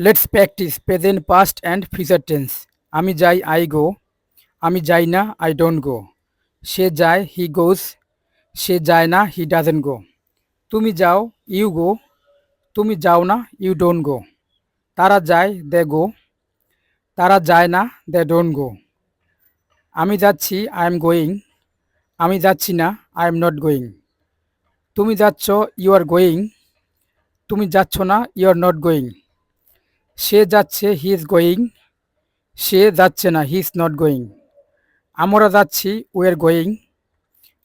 Let's practice present past and future tense. আমি যাই I go, আমি যাই না আই ডোন্ট গো, সে যায় হি গোজ, সে যায় না হি ডাজেন্ট গো, তুমি যাও ইউ গো, তুমি যাও না ইউ ডোন্ট গো, তারা যায় দে গো, তারা যায় না দে ডোন্ট গো, আমি যাচ্ছি আই এম গোয়িং, আমি যাচ্ছি না আই এম নট গোয়িং, তুমি যাচ্ছ ইউ আর গোয়িং, তুমি যাচ্ছ না ইউ আর নট গোয়িং, সে যাচ্ছে হি ইজ গোয়িং, সে যাচ্ছে না হি ইজ নট গোয়িং, আমরা যাচ্ছি উই আর গোয়িং,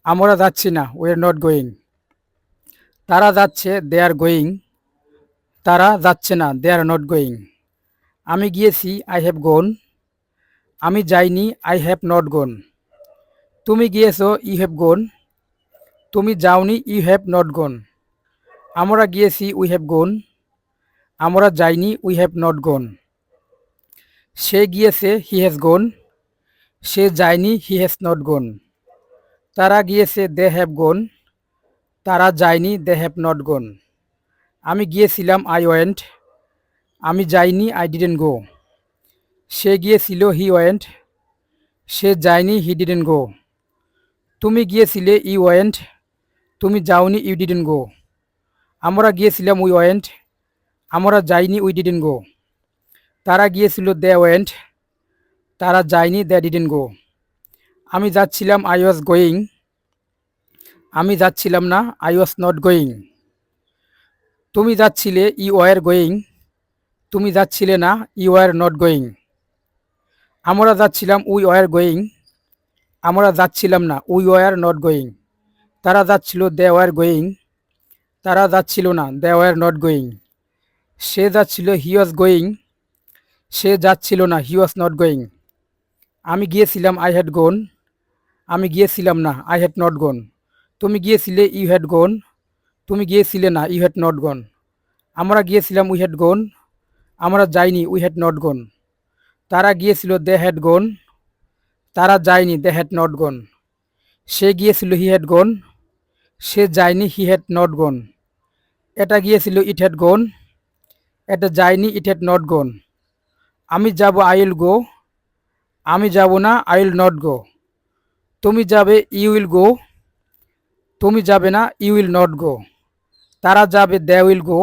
আমরা যাচ্ছি না উই আর নট গোয়িং, তারা যাচ্ছে দে আর গোয়িং, তারা যাচ্ছে না দে আর নট গোয়িং, আমি গিয়েছি আই হ্যাভ গোন, আমি যাইনি আই হ্যাভ নট গোন, তুমি গিয়েছো ইউ হ্যাভ গোন, তুমি যাওনি ইউ হ্যাভ নট গোন, আমরা গিয়েছি উই হ্যাভ গোন, আমরা যাইনি উই হ্যাভ নট গোন, সে গিয়েছে হি হ্যাজ গোন, সে যায়নি হি হ্যাজ নট গোন, তারা গিয়েছে দে হ্যাভ গোন, তারা যায়নি দে হ্যাভ নট গোন, আমি গিয়েছিলাম আই ওয়েন্ট, আমি যাইনি আই ডিডেন্ট গো, সে গিয়েছিল হি ওয়েন্ট, সে যায়নি হি ডিডেন্ট গো, তুমি গিয়েছিলে ইউ ওয়েন্ট, তুমি যাওনি ইউ ডিডেন্ট গো, আমরা গিয়েছিলাম উই ওয়েন্ট, আমরা যাইনি উই ডিডেন্ট গো, তারা গিয়েছিল দে ওয়েন্ট, তারা যায়নি দে ডিডেন্ট গো, আমি যাচ্ছিলাম আই ওয়াজ গোয়িং, আমি যাচ্ছিলাম না আই ওয়াজ নট গোয়িং, তুমি যাচ্ছিলে ইউ ওয়ার গোয়িং, তুমি যাচ্ছিলে না ইউ আর নট গোয়িং, আমরা যাচ্ছিলাম উই ওয়ার গোয়িং, আমরা যাচ্ছিলাম না উই ওয়ার নট গোয়িং, তারা যাচ্ছিল দে ওয়ার গোয়িং, তারা যাচ্ছিল না দে ওয়ার নট গোয়িং, সে যাচ্ছিল হি ওয়াজ গোয়িং, সে যাচ্ছিল না হি ওয়াজ নট গোয়িং, আমি গিয়েছিলাম আই হ্যাড গোন, আমি গিয়েছিলাম না আই হ্যাড নট গোন, তুমি গিয়েছিলে ইউ হ্যাড গোন, তুমি গিয়েছিলে না ইউ হ্যাড নট গোন, আমরা গিয়েছিলাম উই হ্যাড গোন, আমরা যাইনি উই হ্যাড নট গোন, তারা গিয়েছিল দে হ্যাড গোন, তারা যায়নি দে হ্যাড নট গোন, সে গিয়েছিল হি হ্যাড গোন, সে যায়নি হি হ্যাড নট গোন, এটা গিয়েছিল ইট হ্যাড গোন, এটা যায়নি ইট হ্যাড নট গোন, আমি যাব আই উইল গো, আমি যাব না আই উইল নট গো, তুমি যাবে ইউ উইল গো, তুমি যাবে না ইউ উইল নট গো, তারা যাবে দে উইল গো,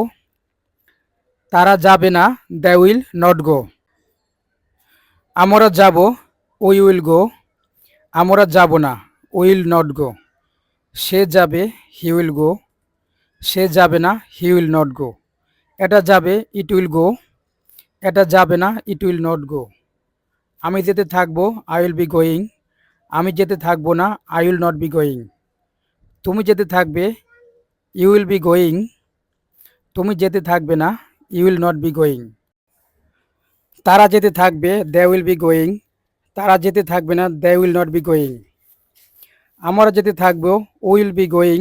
তারা যাবে না দে উইল নট গো, আমরা যাব উই উইল গো, আমরা যাব না উইল নট গো, সে যাবে হি উইল গো, সে যাবে না হি উইল নট গো, এটা যাবে ইট উইল গো, এটা যাবে না ইট উইল নট গো, আমি যেতে থাকবো আই উইল বি গোয়িং, আমি যেতে থাকবো না I will not be going, তুমি যেতে থাকবে ইউ উইল বি গোয়িং, তুমি যেতে থাকবে না you will not be going, তারা যেতে থাকবে দে উইল বি গোয়িং, তারা যেতে থাকবে না they will not be going, আমরা যেতে থাকবো উইল বি গোয়িং,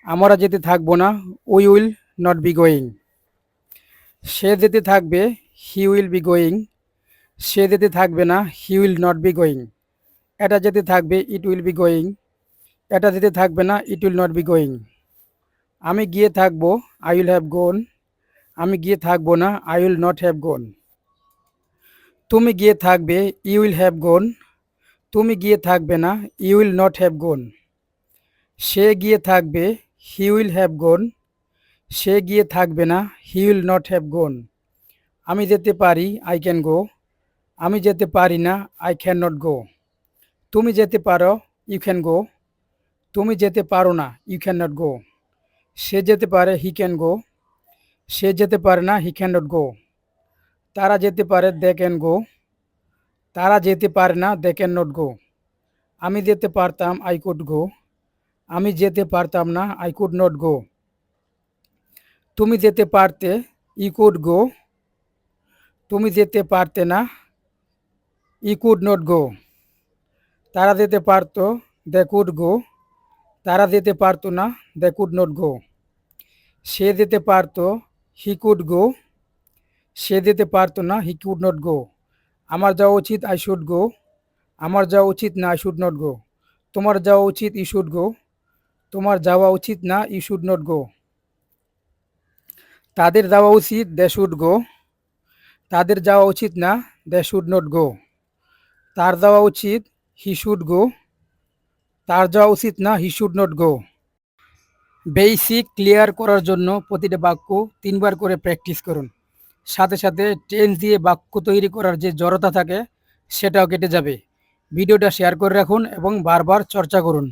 আমরা যেতে থাকবো না we will not be going, সে যেতে থাকবে হি উইল বি গোয়িং, সে যেতে থাকবে না he will not be going, এটা যেতে থাকবে ইট উইল বি গোয়িং, এটা যেতে থাকবে না it will not be going, আমি গিয়ে থাকবো আই উইল হ্যাভ গোন, আমি গিয়ে থাকবো না I will not have gone, তুমি গিয়ে থাকবে ইউ উইল হ্যাভ গোন, তুমি গিয়ে থাকবে না you will not have gone, সে গিয়ে থাকবে হি উইল হ্যাভ গোন, সে গিয়ে থাকবে না he will not have gone, আমি যেতে পারি আই ক্যান গো, আমি যেতে পারি না আই ক্যান নট গো, তুমি যেতে পারো ইউ ক্যান গো, তুমি যেতে পারো না ইউ ক্যান নট গো, সে যেতে পারে হি ক্যান গো, সে যেতে পারে না হি ক্যান নট গো, তারা যেতে পারে দে ক্যান গো, তারা যেতে পারে না দে ক্যান নট গো, আমি যেতে পারতাম আই কুড গো, আমি যেতে পারতাম না আই কুড নট গো, তুমি যেতে পারতে ই কুড গো, তুমি যেতে পারতে না ই কুড নট গো, তারা যেতে পারতো দে কুড গো, তারা যেতে পারতো না দে কুড নট গো, সে যেতে পারতো হি কুড গো, সে যেতে পারতো না হি কুড নট গো, আমার যাওয়া উচিত আই শুড গো, আমার যাওয়া উচিত না আই শুড নট গো, তোমার যাওয়া উচিত ইউ শুড গো, তোমার যাওয়া উচিত না ইউ শুড নট গো, তাদের যাওয়া উচিত দে শুড গো, তাদের যাওয়া উচিত না, দে শুড নট গো। তার যাওয়া উচিত, হি শুড গো। তার যাওয়া উচিত না, he should not go. Basic clear করার জন্য প্রতিটা বাক্য 3বার করে প্র্যাকটিস করুন। সাথে সাথে টেন্স দিয়ে বাক্য তৈরি করার যে জড়তা থাকে সেটাও কেটে যাবে। ভিডিওটা শেয়ার করে রাখুন এবং বারবার চর্চা করুন।